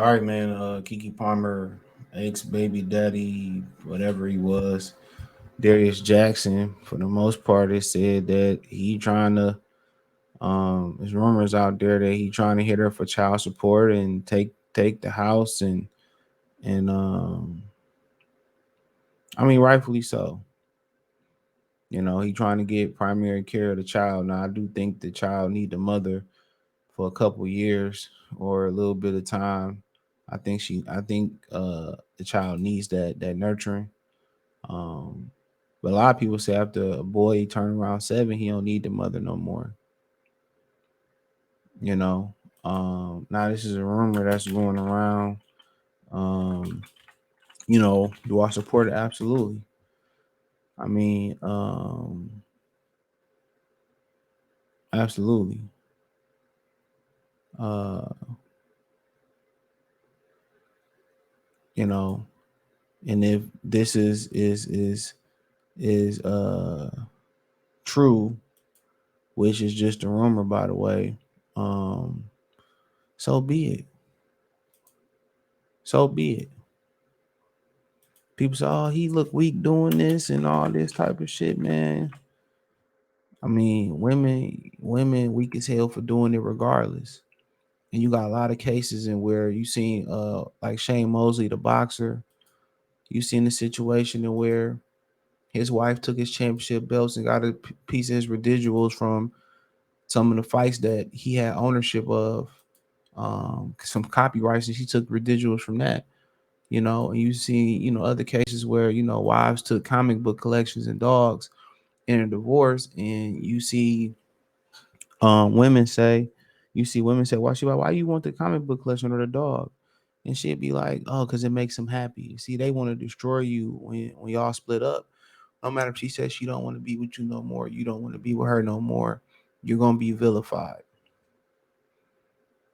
All right, man. Keke Palmer, ex baby daddy, whatever he was, Darius Jackson. For the most part, it said that he trying to. There's rumors out there that he trying to hit her for child support and take the house and I mean rightfully so. He trying to get primary care of the child. Now I do think the child need the mother for a couple years or a little bit of time. I think the child needs that nurturing. Um, but a lot of people say after a boy turn around 7, he don't need the mother no more. You know. Now this is a rumor that's going around. Um, do I support it? Absolutely. I mean, absolutely. Uh, you know, and if this is true, which is just a rumor, by the way, um, so be it. So be it. People say, "Oh, he look weak doing this and all this type of shit, man." I mean, women weak as hell for doing it regardless. And you got a lot of cases in where you seen, like Shane Mosley, the boxer. You seen the situation in where his wife took his championship belts and got a piece of his residuals from some of the fights that he had ownership of, some copyrights, and she took residuals from that. And you see, other cases where wives took comic book collections and dogs in a divorce, and women say, why you want the comic book collection or the dog? And she'd be like, oh, because it makes them happy. See, they want to destroy you when y'all split up. No matter if she says she don't want to be with you no more, you don't want to be with her no more, you're gonna be vilified.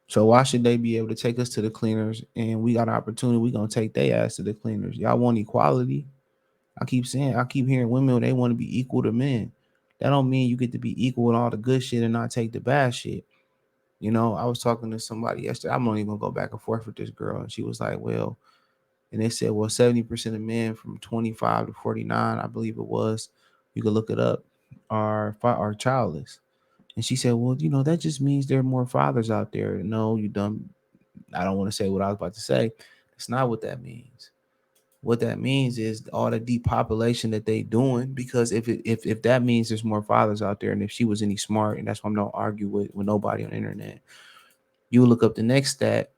So why should they be able to take us to the cleaners and we got an opportunity, we gonna take their ass to the cleaners? Y'all want equality? I keep hearing women, they want to be equal to men. That don't mean you get to be equal in all the good shit and not take the bad shit. I was talking to somebody yesterday. I'm not even gonna go back and forth with this girl, and she was like, "Well," and they said, "Well, 70% of men from 25 to 49, I believe it was, you could look it up, are childless." And she said, "Well, that just means there are more fathers out there." No, you dumb. I don't want to say what I was about to say. That's not what that means. What that means is all the depopulation that they doing. Because if that means there's more fathers out there, and if she was any smart, and that's why I don't argue with nobody on the internet, you look up the next stat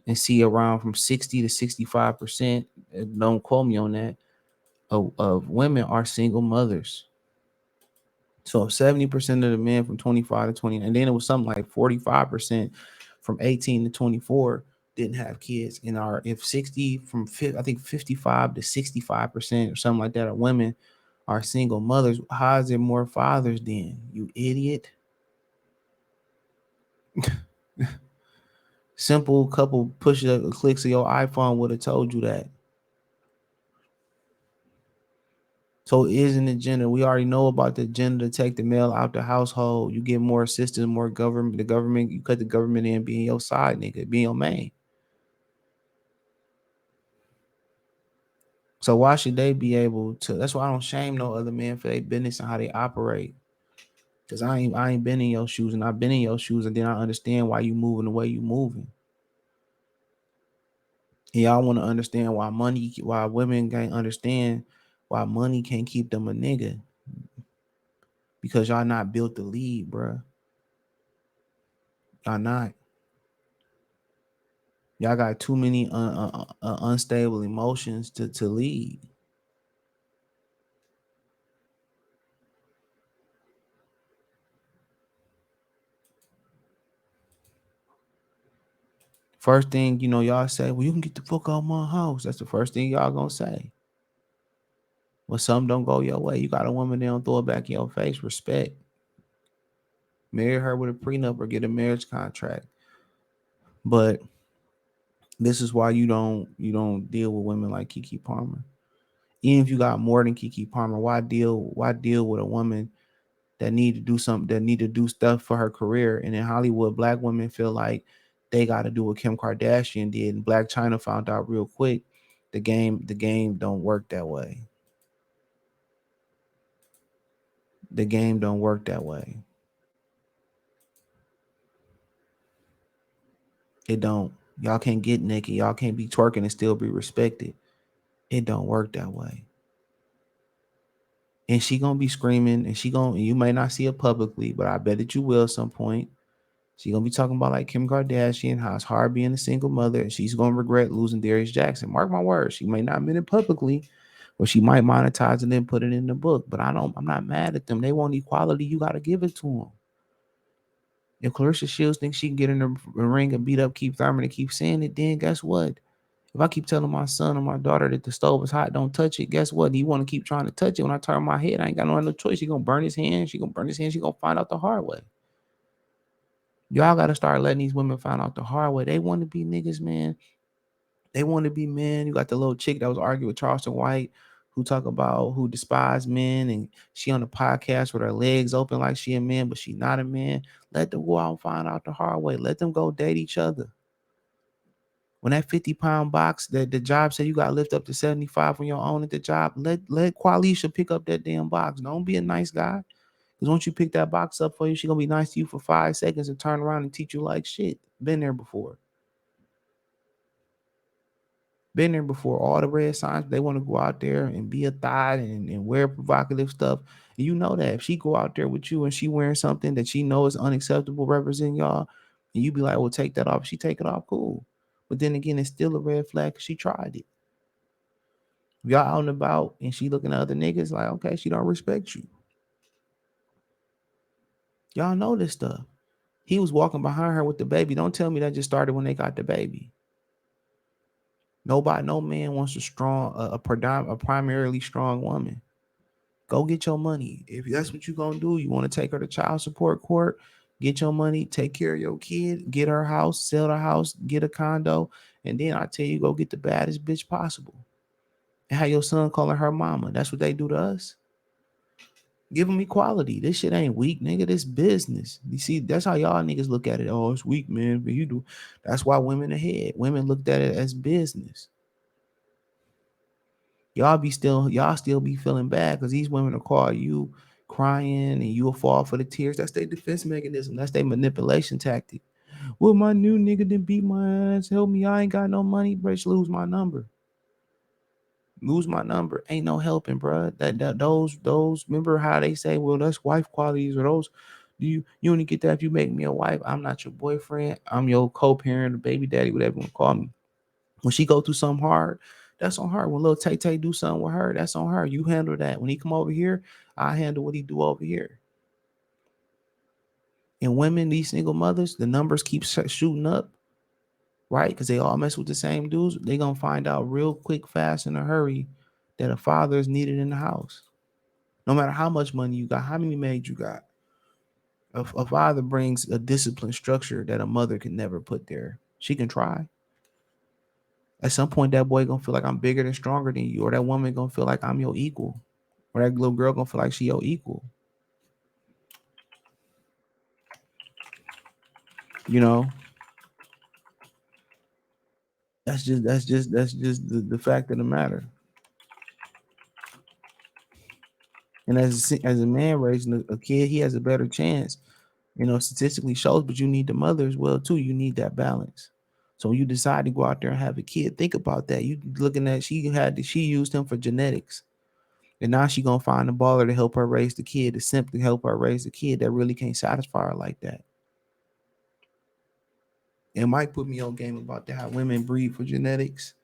and see around from 60 to 65%. Don't quote me on that. Of women are single mothers. So 70% of the men from 25 to 20, and then it was something like 45% from 18 to 24 didn't have kids. And our if 60 from I think 55 to 65% or something like that are women are single mothers. How is there more fathers then? You idiot. Simple couple push clicks of your iPhone would have told you that. So it is an agenda. We already know about the agenda to take the male out the household. You get more assistance, more government. The government, you cut the government in, being your side nigga, being your main. So why should they be able to? That's why I don't shame no other men for their business and how they operate. Cause I ain't been in your shoes, and I've been in your shoes, and then I understand why you moving the way you moving. And y'all want to understand why women can't understand why money can't keep them a nigga, because y'all not built to lead, bruh. Y'all not. Y'all got too many unstable emotions to lead. First thing, y'all say, well, you can get the fuck out my house. That's the first thing y'all gonna say. When something don't go your way, you got a woman, they don't throw it back in your face. Respect. Marry her with a prenup or get a marriage contract. But this is why you don't deal with women like Keke Palmer. Even if you got more than Keke Palmer, why deal with a woman that need to do something, that need to do stuff for her career? And in Hollywood, black women feel like they got to do what Kim Kardashian did, and Black China found out real quick. The game don't work that way. The game don't work that way. It don't. Y'all can't get naked. Y'all can't be twerking and still be respected. It don't work that way. And she gonna be screaming, and she gonna. You may not see it publicly, but I bet that you will at some point. She gonna be talking about like Kim Kardashian, how it's hard being a single mother, and she's gonna regret losing Darius Jackson. Mark my words. She may not admit it publicly, or she might monetize it and then put it in the book. But I don't. I'm not mad at them. They want equality. You got to give it to them. If Clarissa Shields thinks she can get in the ring and beat up Keith Thurman and keep saying it, then guess what? If I keep telling my son or my daughter that the stove is hot, don't touch it, guess what? You want to keep trying to touch it. When I turn my head, I ain't got no other choice. She gonna burn his hand. She gonna burn his hand. She gonna find out the hard way. Y'all gotta start letting these women find out the hard way. They want to be niggas, man. They want to be men. You got the little chick that was arguing with Charleston White, who talk about who despise men, and she on the podcast with her legs open like she a man, but she not a man. Let them go out and find out the hard way. Let them go date each other. When that 50-pound box that the job said you got to lift up to 75 when you're on at the job, let Qualisha pick up that damn box. Don't be a nice guy. Because once you pick that box up for you, she gonna be nice to you for 5 seconds and turn around and teach you like shit. Been there before. Been there before. All the red signs, they want to go out there and be a thot and wear provocative stuff. And you know that if she go out there with you and she wearing something that she knows is unacceptable representing y'all, and you be like, well, take that off. She take it off, cool. But then again, it's still a red flag because she tried it. If y'all out and about and she looking at other niggas like, okay, she don't respect you. Y'all know this stuff. He was walking behind her with the baby. Don't tell me that just started when they got the baby. Nobody, no man wants a strong, a primarily strong woman. Go get your money. If that's what you gonna do, you want to take her to child support court, get your money, take care of your kid, get her house, sell the house, get a condo, and then I tell you, go get the baddest bitch possible. And have your son calling her mama. That's what they do to us. Give them equality. This shit ain't weak, nigga. This business. You see, that's how y'all niggas look at it. Oh, it's weak, man. But you do. That's why women ahead. Women looked at it as business. Y'all still be feeling bad because these women are call you crying and you'll fall for the tears. That's their defense mechanism. That's their manipulation tactic. Well, my new nigga didn't beat my ass. Help me. I ain't got no money. Bitch, lose my number. Lose my number. Ain't no helping, bro. Those remember how they say, well, that's wife qualities or those. You only get that if you make me a wife. I'm not your boyfriend. I'm your co-parent or baby daddy, whatever you want to call me. When she go through something hard, that's on her. When little Tay Tay do something with her, that's on her. You handle that. When he come over here, I handle what he do over here. And women, these single mothers, the numbers keep shooting up, right? Because they all mess with the same dudes. They gonna find out real quick, fast, in a hurry that a father is needed in the house. No matter how much money you got, how many maids you got, a father brings a disciplined structure that a mother can never put there. She can try. At some point, that boy gonna feel like I'm bigger and stronger than you, or that woman gonna feel like I'm your equal, or that little girl gonna feel like she your equal. You know, that's just the fact of the matter. And as a man raising a kid, he has a better chance. You know, statistically shows, but you need the mother as well too. You need that balance. So when you decide to go out there and have a kid, think about that. You looking at she used him for genetics. And now she gonna find a baller to help her raise the kid, to simply help her raise the kid that really can't satisfy her like that. And Mike put me on game about that, how women breed for genetics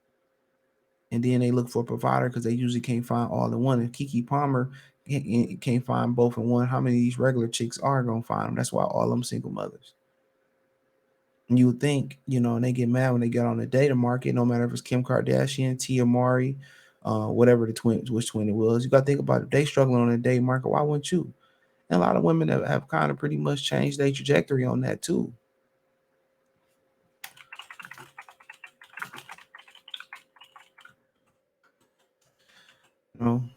and then they look for a provider because they usually can't find all in one. And Keke Palmer can't find both in one. How many of these regular chicks are gonna find them? That's why all them single mothers. And you would think, and they get mad when they get on the data market, no matter if it's Kim Kardashian, Tia Mari, whatever which twin it was. You got to think about it. They struggling on the date market. Why wouldn't you? And a lot of women have kind of pretty much changed their trajectory on that too. You know,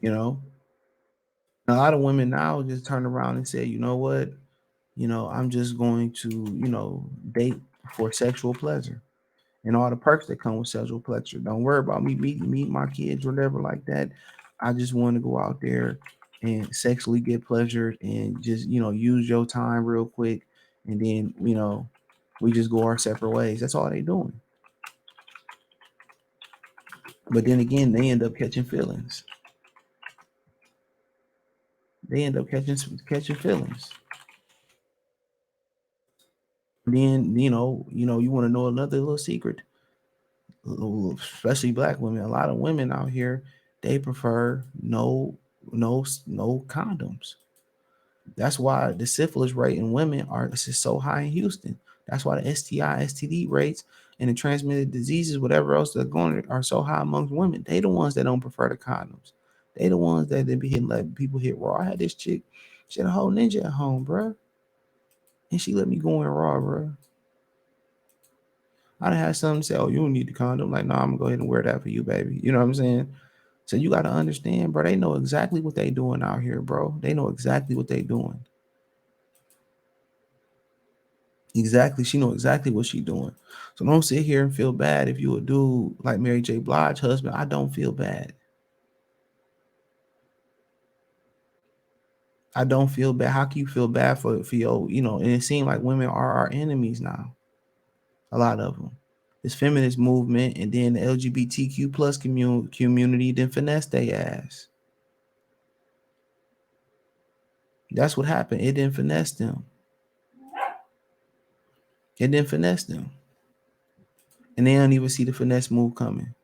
You know, a lot of women now just turn around and say, you know what, I'm just going to, date for sexual pleasure and all the perks that come with sexual pleasure. Don't worry about me meet my kids or whatever like that. I just want to go out there and sexually get pleasured and just, use your time real quick. And then, we just go our separate ways. That's all they doing. But then again, they end up catching feelings. They end up catching feelings. Then, you want to know another little secret, especially black women. A lot of women out here, they prefer no condoms. That's why the syphilis rate in women is so high in Houston. That's why the STI, STD rates and the transmitted diseases, whatever else they're going, are so high amongst women. They the ones that don't prefer the condoms. They the ones that they be hitting, let people hit raw. I had this chick, she had a whole ninja at home, bro, and she let me go in raw, bro. I'd have had something say, "Oh, you don't need the condom." Like, no, I'm gonna go ahead and wear that for you, baby. You know what I'm saying? So you got to understand, bro. They know exactly what they doing out here, bro. They know exactly what they doing. Exactly. She know exactly what she doing. So don't sit here and feel bad if you a dude like Mary J. Blige husband. I don't feel bad. I don't feel bad. How can you feel bad for your, and it seems like women are our enemies now. A lot of them. This feminist movement and then the LGBTQ plus community then finesse they ass. That's what happened. It didn't finesse them. It didn't finesse them. And they don't even see the finesse move coming.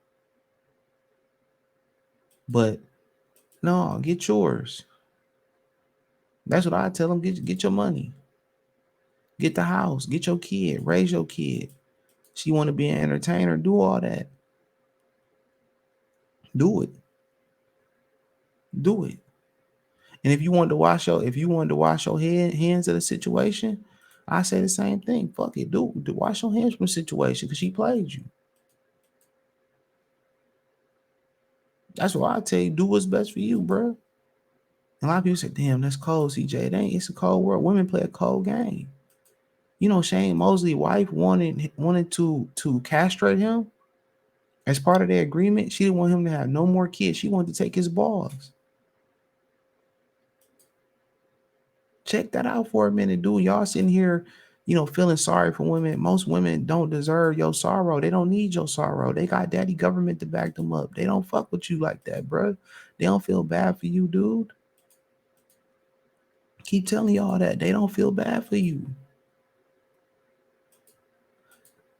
But no, get yours. That's what I tell them. Get your money. Get the house. Get your kid. Raise your kid. She want to be an entertainer. Do all that. Do it. Do it. And if you wanted to wash your hands of the situation, I say the same thing. Fuck it. Do wash your hands from the situation because she played you. That's what I tell you. Do what's best for you, bro. A lot of people say, "Damn, that's cold, CJ." It ain't. It's a cold world. Women play a cold game. Shane Mosley's wife wanted to castrate him as part of their agreement. She didn't want him to have no more kids. She wanted to take his balls. Check that out for a minute, dude. Y'all sitting here, feeling sorry for women. Most women don't deserve your sorrow. They don't need your sorrow. They got daddy government to back them up. They don't fuck with you like that, bro. They don't feel bad for you, dude. Keep telling y'all that. They don't feel bad for you.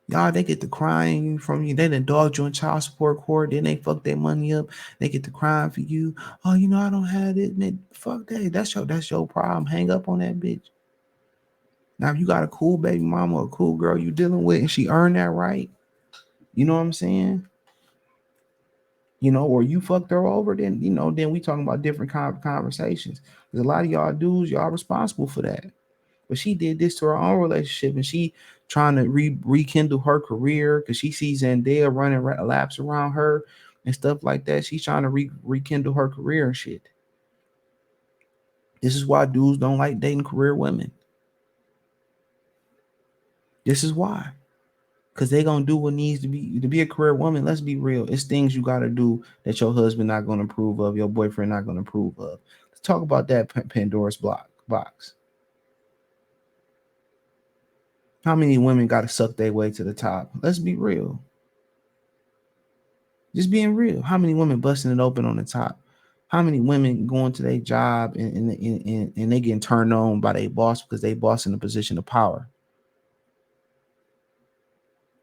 Y'all, they get the crying from you. They done dogged you in child support court. Then they fuck their money up. They get the crying for you. Oh, I don't have it, man. Fuck that. That's your problem. Hang up on that bitch. Now, if you got a cool baby mama or a cool girl you dealing with and she earned that right, you know what I'm saying? Or you fucked her over, then we talking about different conversations. Because a lot of y'all dudes, y'all responsible for that. But she did this to her own relationship, and she trying to rekindle her career because she sees Zendaya running laps around her and stuff like that. She's trying to rekindle her career and shit. This is why dudes don't like dating career women. This is why. Because they gonna do what needs to be a career woman. Let's be real. It's things you gotta do that your husband not gonna approve of, your boyfriend not gonna approve of. Let's talk about that Pandora's box. How many women gotta suck their way to the top? Let's be real. Just being real. How many women busting it open on the top? How many women going to their job and they getting turned on by their boss because they boss in a position of power?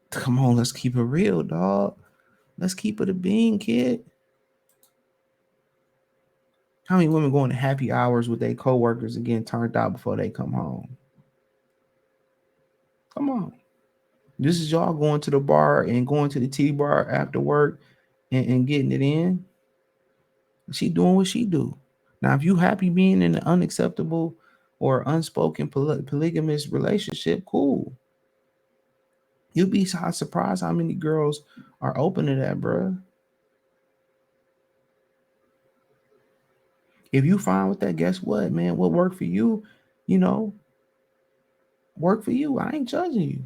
Come on, let's keep it real, dog. Let's keep it a bean, kid. How many women going to happy hours with their coworkers and getting turned out before they come home? Come on. This is y'all going to the bar and going to the T bar after work and getting it in. She doing what she do. Now, if you happy being in an unacceptable or unspoken polygamous relationship, cool. You'll be surprised how many girls are open to that, bro. If you fine with that, guess what, man? What worked for you, you know, work for you. I ain't judging you.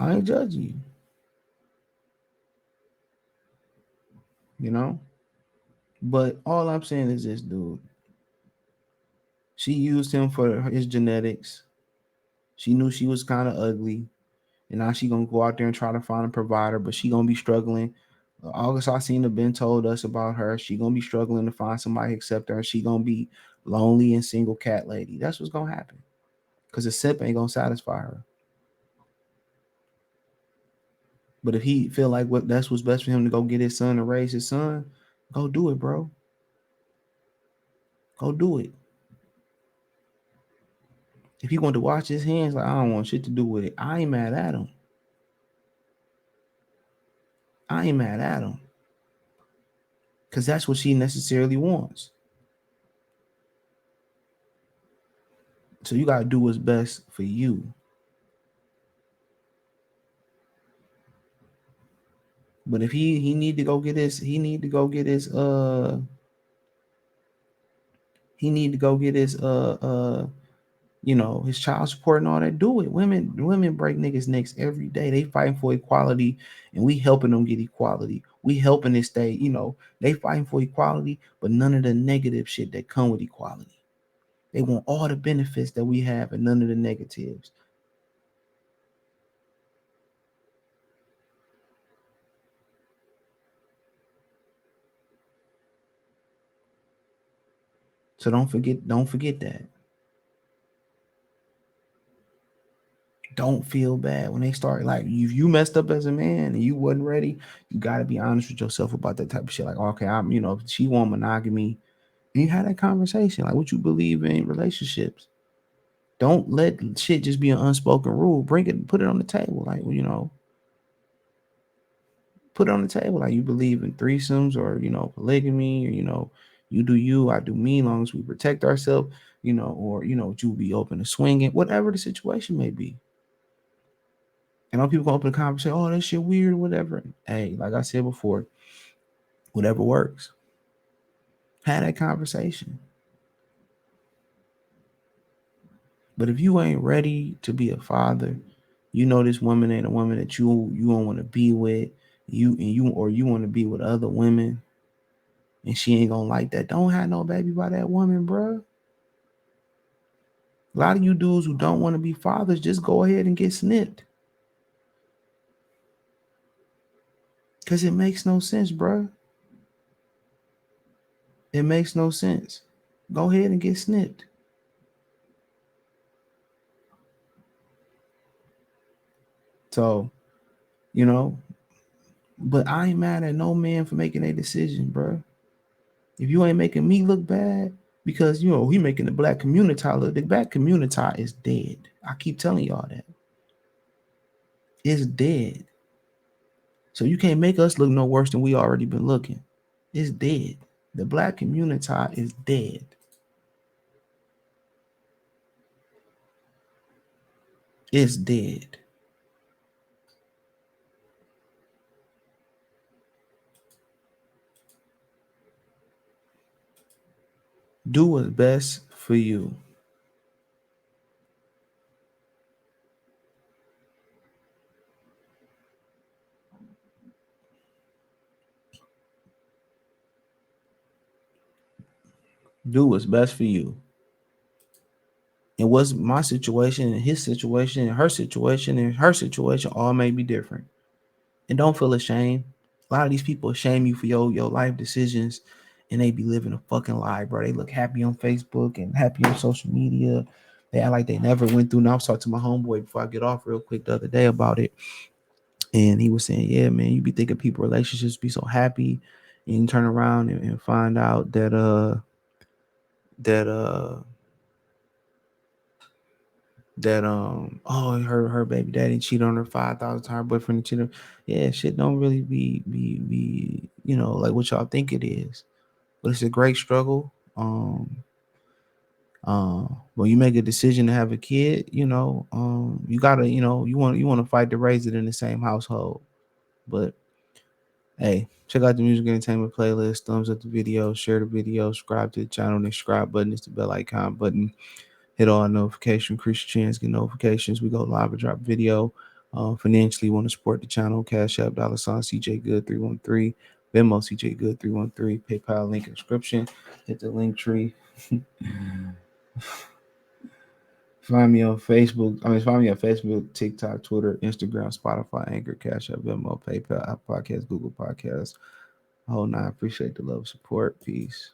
I ain't judging you. You know. But all I'm saying is this, dude. She used him for his genetics. She knew she was kind of ugly, and now she gonna go out there and try to find a provider, but she gonna be struggling. August Alsina been told us about her. She gonna be struggling to find somebody accept her. She gonna be lonely and single cat lady. That's what's gonna happen. Cause the sip ain't gonna satisfy her. But if he feel like that's what's best for him to go get his son and raise his son, go do it, bro. Go do it. If he want to wash his hands, like I don't want shit to do with it. I ain't mad at him. I ain't mad at him. Cause that's what she necessarily wants. So you gotta do what's best for you. But if he need to go get his he need to go get his he need to go get his his child support and all that, do it. Women break niggas necks every day. They fighting for equality, and we helping them get equality. We helping it stay, they fighting for equality, but none of the negative shit that come with equality. They want all the benefits that we have and none of the negatives. So don't forget that. Don't feel bad when they start, like, if you messed up as a man and you wasn't ready, you got to be honest with yourself about that type of shit. Like, okay, she want monogamy. And you had that conversation, like, what you believe in relationships. Don't let shit just be an unspoken rule. Bring it, put it on the table. Like, put it on the table. Like, you believe in threesomes or, polygamy, or, you do you, I do me, as long as we protect ourselves, or, you be open to swinging, whatever the situation may be. And all people come up in the conversation, oh, that shit weird, whatever. Hey, like I said before, whatever works. Have that conversation. But if you ain't ready to be a father, this woman ain't a woman that you don't want to be with. You want to be with other women, and she ain't gonna like that. Don't have no baby by that woman, bro. A lot of you dudes who don't want to be fathers, just go ahead and get snipped. Cause it makes no sense, bro. It makes no sense. Go ahead and get snipped. So, you know, but I ain't mad at no man for making a decision, bro. If you ain't making me look bad, because he making the black community look, the black community is dead. I keep telling y'all that. It's dead. So you can't make us look no worse than we already been looking. It's dead. The black community is dead. It's dead. Do what's best for you. Do what's best for you. And what's my situation and his situation and her situation all may be different. And don't feel ashamed. A lot of these people shame you for your life decisions, and they be living a fucking lie, bro. They look happy on Facebook and happy on social media. They act like they never went through. Now I was talking to my homeboy before I get off real quick the other day about it. And he was saying, yeah, man, you be thinking people relationships be so happy, and you turn around and find out that oh, her baby daddy cheated on her 5,000 times, her boyfriend cheated. Yeah, shit don't really be like what y'all think it is. But it's a great struggle. When you make a decision to have a kid, you gotta, you want to fight to raise it in the same household. But Hey, check out the music entertainment playlist. Thumbs up the video, share the video, subscribe to the channel. The subscribe button is the bell icon button. Hit all notification, increase your chance, get notifications. We go live and drop video. Financially, want to support the channel? Cash App, $ CJ Good 313, Venmo CJ Good 313, PayPal link in description. Hit the link tree. Find me on Facebook. Find me on Facebook, TikTok, Twitter, Instagram, Spotify, Anchor, Cash App, Venmo, PayPal, Apple Podcasts, Google Podcasts. Oh, no, I appreciate the love, support. Peace.